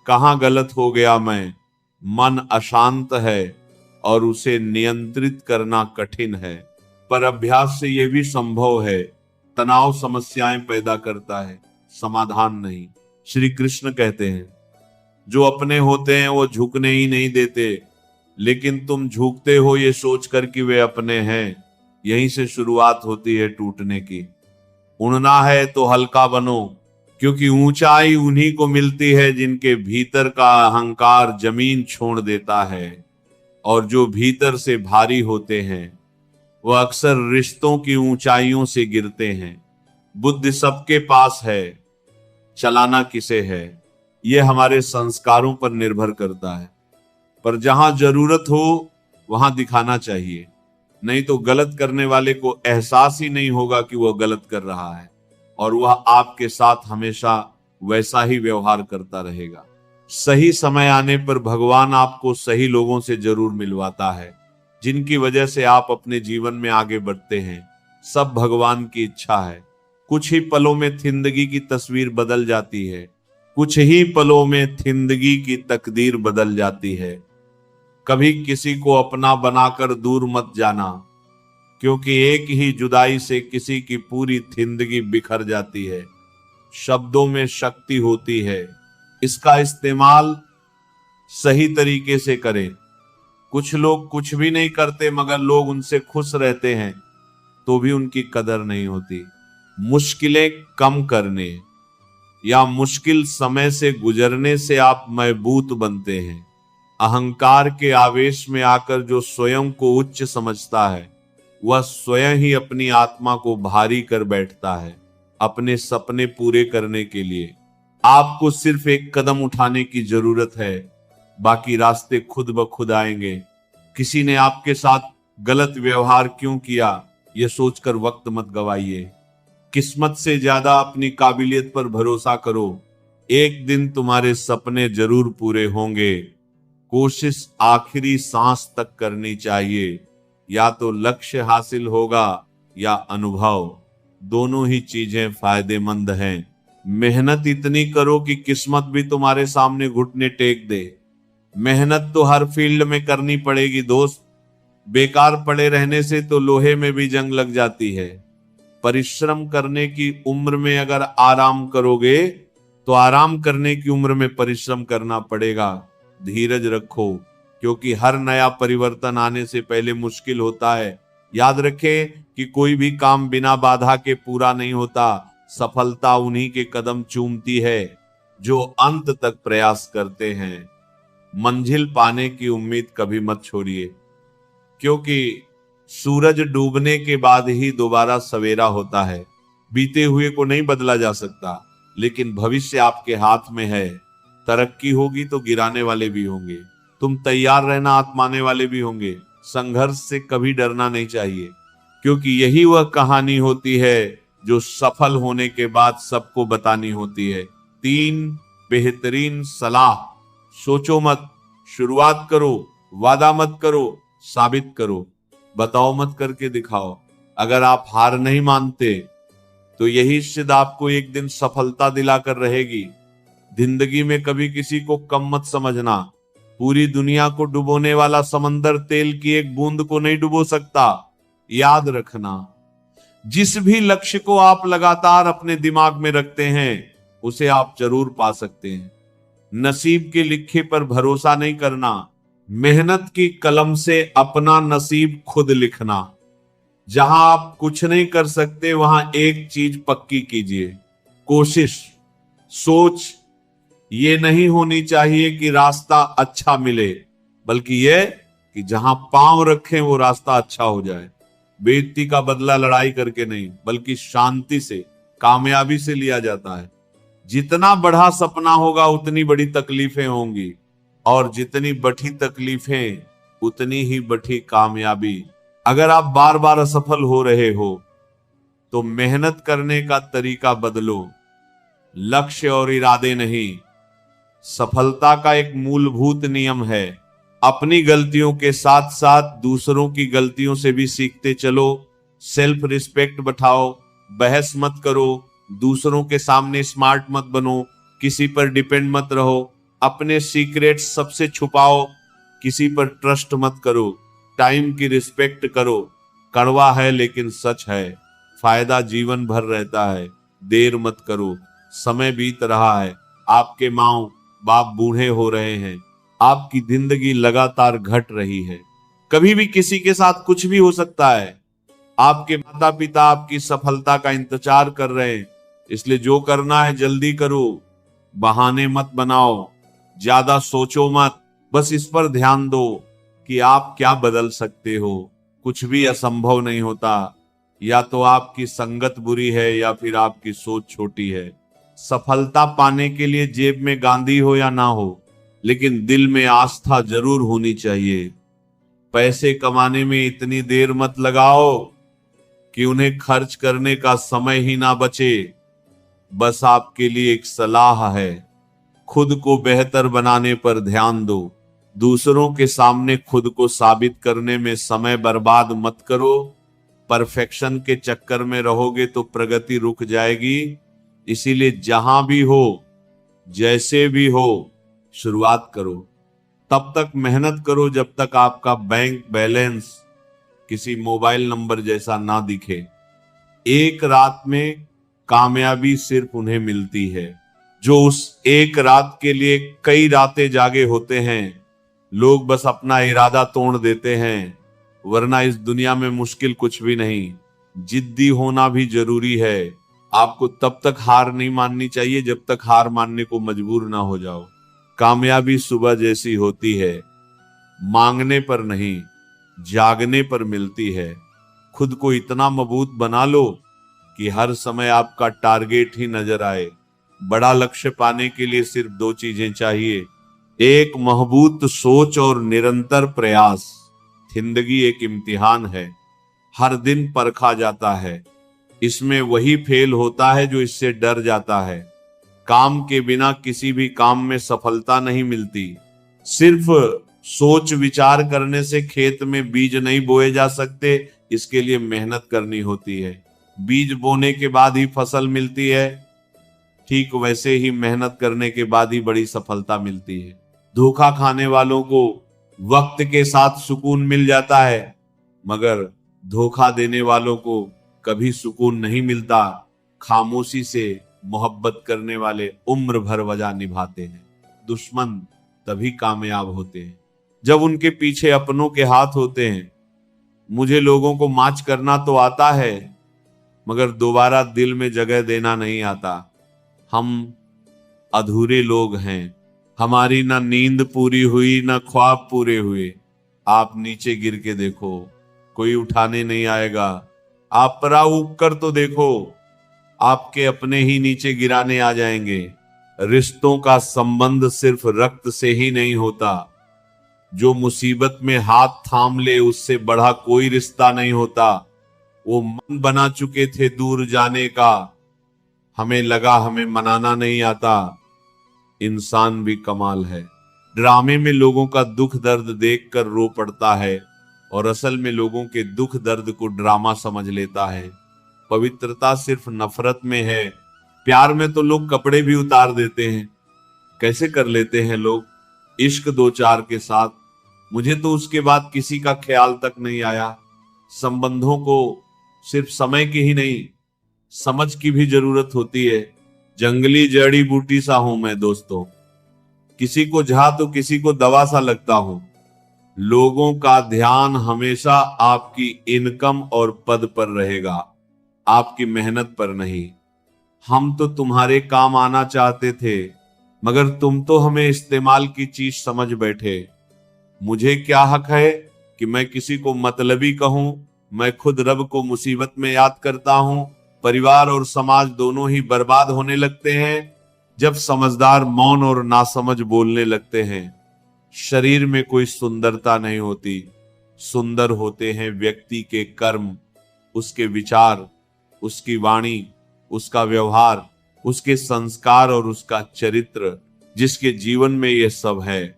Speaker 1: कहां गलत हो गया मैं। मन अशांत है और उसे नियंत्रित करना कठिन है, पर अभ्यास से यह भी संभव है। तनाव समस्याएं पैदा करता है, समाधान नहीं। श्री कृष्ण कहते हैं, जो अपने होते हैं वो झुकने ही नहीं देते, लेकिन तुम झुकते हो ये सोचकर कि वे अपने हैं। यहीं से शुरुआत होती है टूटने की। उड़ना है तो हल्का बनो, क्योंकि ऊंचाई उन्हीं को मिलती है जिनके भीतर का अहंकार जमीन छोड़ देता है, और जो भीतर से भारी होते हैं वह अक्सर रिश्तों की ऊंचाइयों से गिरते हैं। बुद्धि सबके पास है, चलाना किसे है यह हमारे संस्कारों पर निर्भर करता है। पर जहां जरूरत हो वहां दिखाना चाहिए, नहीं तो गलत करने वाले को एहसास ही नहीं होगा कि वह गलत कर रहा है, और वह आपके साथ हमेशा वैसा ही व्यवहार करता रहेगा। सही समय आने पर भगवान आपको सही लोगों से जरूर मिलवाता है, जिनकी वजह से आप अपने जीवन में आगे बढ़ते हैं। सब भगवान की इच्छा है। कुछ ही पलों में जिंदगी की तस्वीर बदल जाती है, कुछ ही पलों में जिंदगी की तकदीर बदल जाती है। कभी किसी को अपना बनाकर दूर मत जाना, क्योंकि एक ही जुदाई से किसी की पूरी जिंदगी बिखर जाती है। शब्दों में शक्ति होती है, इसका इस्तेमाल सही तरीके से करें। कुछ लोग कुछ भी नहीं करते मगर लोग उनसे खुश रहते हैं तो भी उनकी कदर नहीं होती। मुश्किलें कम करने या मुश्किल समय से गुजरने से आप मजबूत बनते हैं। अहंकार के आवेश में आकर जो स्वयं को उच्च समझता है वह स्वयं ही अपनी आत्मा को भारी कर बैठता है। अपने सपने पूरे करने के लिए आपको सिर्फ एक कदम उठाने की जरूरत है, बाकी रास्ते खुद ब खुद आएंगे। किसी ने आपके साथ गलत व्यवहार क्यों किया यह सोचकर वक्त मत गवाइए। किस्मत से ज्यादा अपनी काबिलियत पर भरोसा करो। एक दिन तुम्हारे सपने जरूर पूरे होंगे। कोशिश आखिरी सांस तक करनी चाहिए। या तो लक्ष्य हासिल होगा या अनुभव, दोनों ही चीजें फायदेमंद हैं। मेहनत इतनी करो कि किस्मत भी तुम्हारे सामने घुटने टेक दे। मेहनत तो हर फील्ड में करनी पड़ेगी दोस्त। बेकार पड़े रहने से तो लोहे में भी जंग लग जाती है। परिश्रम करने की उम्र में अगर आराम करोगे तो आराम करने की उम्र में परिश्रम करना पड़ेगा। धीरज रखो, क्योंकि हर नया परिवर्तन आने से पहले मुश्किल होता है। याद रखें कि कोई भी काम बिना बाधा के पूरा नहीं होता। सफलता उन्हीं के कदम चूमती है जो अंत तक प्रयास करते हैं। मंजिल पाने की उम्मीद कभी मत छोड़िए, क्योंकि सूरज डूबने के बाद ही दोबारा सवेरा होता है। बीते हुए को नहीं बदला जा सकता, लेकिन भविष्य आपके हाथ में है। तरक्की होगी तो गिराने वाले भी होंगे, तुम तैयार रहना, आत्माने वाले भी होंगे। संघर्ष से कभी डरना नहीं चाहिए, क्योंकि यही वह कहानी होती है जो सफल होने के बाद सबको बतानी होती है। 3 बेहतरीन सलाह। सोचो मत, शुरुआत करो। वादा मत करो, साबित करो। बताओ मत, करके दिखाओ। अगर आप हार नहीं मानते तो यही सिद्ध आपको एक दिन सफलता दिलाकर रहेगी। जिंदगी में कभी किसी को कम मत समझना। पूरी दुनिया को डुबोने वाला समंदर तेल की एक बूंद को नहीं डुबो सकता। याद रखना, जिस भी लक्ष्य को आप लगातार अपने दिमाग में रखते हैं उसे आप जरूर पा सकते हैं। नसीब के लिखे पर भरोसा नहीं करना, मेहनत की कलम से अपना नसीब खुद लिखना। जहां आप कुछ नहीं कर सकते वहां एक चीज पक्की कीजिए, कोशिश। सोच ये नहीं होनी चाहिए कि रास्ता अच्छा मिले, बल्कि यह कि जहां पांव रखें वो रास्ता अच्छा हो जाए। बेइज्जती का बदला लड़ाई करके नहीं, बल्कि शांति से, कामयाबी से लिया जाता है। जितना बड़ा सपना होगा उतनी बड़ी तकलीफें होंगी, और जितनी बड़ी तकलीफें उतनी ही बड़ी कामयाबी। अगर आप बार बार असफल हो रहे हो तो मेहनत करने का तरीका बदलो, लक्ष्य और इरादे नहीं। सफलता का एक मूलभूत नियम है, अपनी गलतियों के साथ साथ दूसरों की गलतियों से भी सीखते चलो। सेल्फ रिस्पेक्ट बढ़ाओ, बहस मत करो, दूसरों के सामने स्मार्ट मत बनो, किसी पर डिपेंड मत रहो, अपने सीक्रेट सबसे छुपाओ, किसी पर ट्रस्ट मत करो, टाइम की रिस्पेक्ट करो। कड़वा है लेकिन सच है, फायदा जीवन भर रहता है। देर मत करो, समय बीत रहा है, आपके माँ बाप बूढ़े हो रहे हैं, आपकी जिंदगी लगातार घट रही है। कभी भी किसी के साथ कुछ भी हो सकता है। आपके माता पिता आपकी सफलता का इंतजार कर रहे हैं, इसलिए जो करना है जल्दी करो। बहाने मत बनाओ, ज्यादा सोचो मत, बस इस पर ध्यान दो कि आप क्या बदल सकते हो। कुछ भी असंभव नहीं होता, या तो आपकी संगत बुरी है या फिर आपकी सोच छोटी है। सफलता पाने के लिए जेब में गांधी हो या ना हो, लेकिन दिल में आस्था जरूर होनी चाहिए। पैसे कमाने में इतनी देर मत लगाओ कि उन्हें खर्च करने का समय ही ना बचे। बस आपके लिए एक सलाह है, खुद को बेहतर बनाने पर ध्यान दो। दूसरों के सामने खुद को साबित करने में समय बर्बाद मत करो। परफेक्शन के चक्कर में रहोगे तो प्रगति रुक जाएगी। इसीलिए जहां भी हो, जैसे भी हो, शुरुआत करो। तब तक मेहनत करो जब तक आपका बैंक बैलेंस किसी मोबाइल नंबर जैसा ना दिखे। एक रात में कामयाबी सिर्फ उन्हें मिलती है जो उस एक रात के लिए कई रातें जागे होते हैं। लोग बस अपना इरादा तोड़ देते हैं, वरना इस दुनिया में मुश्किल कुछ भी नहीं। जिद्दी होना भी जरूरी है। आपको तब तक हार नहीं माननी चाहिए जब तक हार मानने को मजबूर ना हो जाओ। कामयाबी सुबह जैसी होती है, मांगने पर नहीं, जागने पर मिलती है। खुद को इतना मजबूत बना लो कि हर समय आपका टारगेट ही नजर आए। बड़ा लक्ष्य पाने के लिए सिर्फ दो चीजें चाहिए, एक मजबूत सोच और निरंतर प्रयास। जिंदगी एक इम्तिहान है, हर दिन परखा जाता है। इसमें वही फेल होता है जो इससे डर जाता है। काम के बिना किसी भी काम में सफलता नहीं मिलती। सिर्फ सोच विचार करने से खेत में बीज नहीं बोए जा सकते, इसके लिए मेहनत करनी होती है। बीज बोने के बाद ही फसल मिलती है, ठीक वैसे ही मेहनत करने के बाद ही बड़ी सफलता मिलती है। धोखा खाने वालों को वक्त के साथ सुकून मिल जाता है, मगर धोखा देने वालों को कभी सुकून नहीं मिलता। खामोशी से मोहब्बत करने वाले उम्र भर वजह निभाते हैं। दुश्मन तभी कामयाब होते हैं जब उनके पीछे अपनों के हाथ होते हैं। मुझे लोगों को माच करना तो आता है, मगर दोबारा दिल में जगह देना नहीं आता। हम अधूरे लोग हैं, हमारी ना नींद पूरी हुई ना ख्वाब पूरे हुए। आप नीचे गिर के देखो, कोई उठाने नहीं आएगा। आप परा उग कर तो देखो, आपके अपने ही नीचे गिराने आ जाएंगे। रिश्तों का संबंध सिर्फ रक्त से ही नहीं होता। जो मुसीबत में हाथ थाम ले उससे बढ़ा कोई रिश्ता नहीं होता। वो मन बना चुके थे दूर जाने का, हमें लगा हमें मनाना नहीं आता। इंसान भी कमाल है, ड्रामे में लोगों का दुख दर्द देखकर रो पड़ता है और असल में लोगों के दुख दर्द को ड्रामा समझ लेता है। पवित्रता सिर्फ नफरत में है। प्यार में तो लोग कपड़े भी उतार देते हैं। कैसे कर लेते हैं लोग इश्क दो चार के साथ। मुझे तो उसके बाद किसी का ख्याल तक नहीं आया। संबंधों को सिर्फ समय की ही नहीं, समझ की भी जरूरत होती है। जंगली जड़ी बूटी सा हूं मैं दोस्तों, किसी को जहा तो किसी को दवा सा लगता हूं। लोगों का ध्यान हमेशा आपकी इनकम और पद पर रहेगा, आपकी मेहनत पर नहीं। हम तो तुम्हारे काम आना चाहते थे, मगर तुम तो हमें इस्तेमाल की चीज समझ बैठे। मुझे क्या हक है कि मैं किसी को मतलबी कहूं। मैं खुद रब को मुसीबत में याद करता हूं। परिवार और समाज दोनों ही बर्बाद होने लगते हैं जब समझदार मौन और नासमझ बोलने लगते हैं। शरीर में कोई सुंदरता नहीं होती, सुंदर होते हैं व्यक्ति के कर्म, उसके विचार, उसकी वाणी, उसका व्यवहार, उसके संस्कार और उसका चरित्र। जिसके जीवन में यह सब है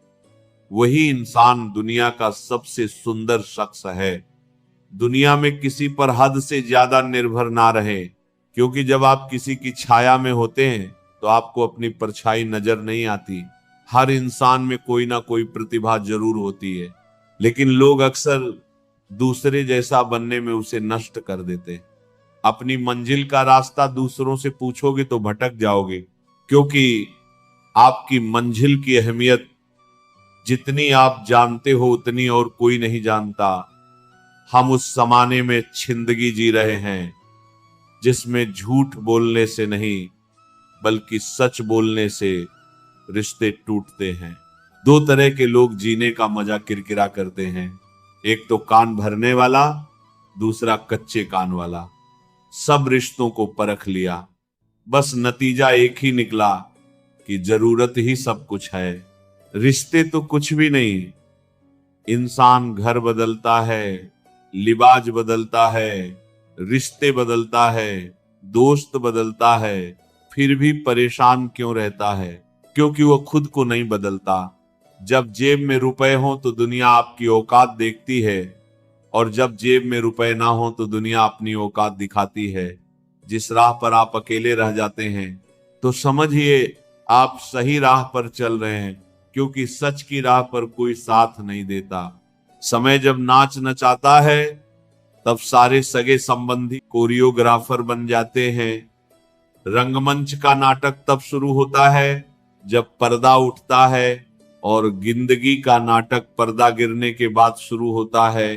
Speaker 1: वही इंसान दुनिया का सबसे सुंदर शख्स है। दुनिया में किसी पर हद से ज्यादा निर्भर ना रहे, क्योंकि जब आप किसी की छाया में होते हैं तो आपको अपनी परछाई नजर नहीं आती। हर इंसान में कोई ना कोई प्रतिभा जरूर होती है, लेकिन लोग अक्सर दूसरे जैसा बनने में उसे नष्ट कर देते। अपनी मंजिल का रास्ता दूसरों से पूछोगे तो भटक जाओगे, क्योंकि आपकी मंजिल की अहमियत जितनी आप जानते हो उतनी और कोई नहीं जानता। हम उस जमाने में जिंदगी जी रहे हैं जिसमें झूठ बोलने से नहीं बल्कि सच बोलने से रिश्ते टूटते हैं। दो तरह के लोग जीने का मजा किरकिरा करते हैं, एक तो कान भरने वाला, दूसरा कच्चे कान वाला। सब रिश्तों को परख लिया, बस नतीजा एक ही निकला कि जरूरत ही सब कुछ है, रिश्ते तो कुछ भी नहीं। इंसान घर बदलता है, लिबाज बदलता है, रिश्ते बदलता है, दोस्त बदलता है, फिर भी परेशान क्यों रहता है? क्योंकि वो खुद को नहीं बदलता। जब जेब में रुपए हो तो दुनिया आपकी औकात देखती है, और जब जेब में रुपए ना हो तो दुनिया अपनी औकात दिखाती है। जिस राह पर आप अकेले रह जाते हैं तो समझिए आप सही राह पर चल रहे हैं, क्योंकि सच की राह पर कोई साथ नहीं देता। समय जब नाच नचाता है तब सारे सगे संबंधी कोरियोग्राफर बन जाते हैं। रंगमंच का नाटक तब शुरू होता है जब पर्दा उठता है, और जिंदगी का नाटक पर्दा गिरने के बाद शुरू होता है।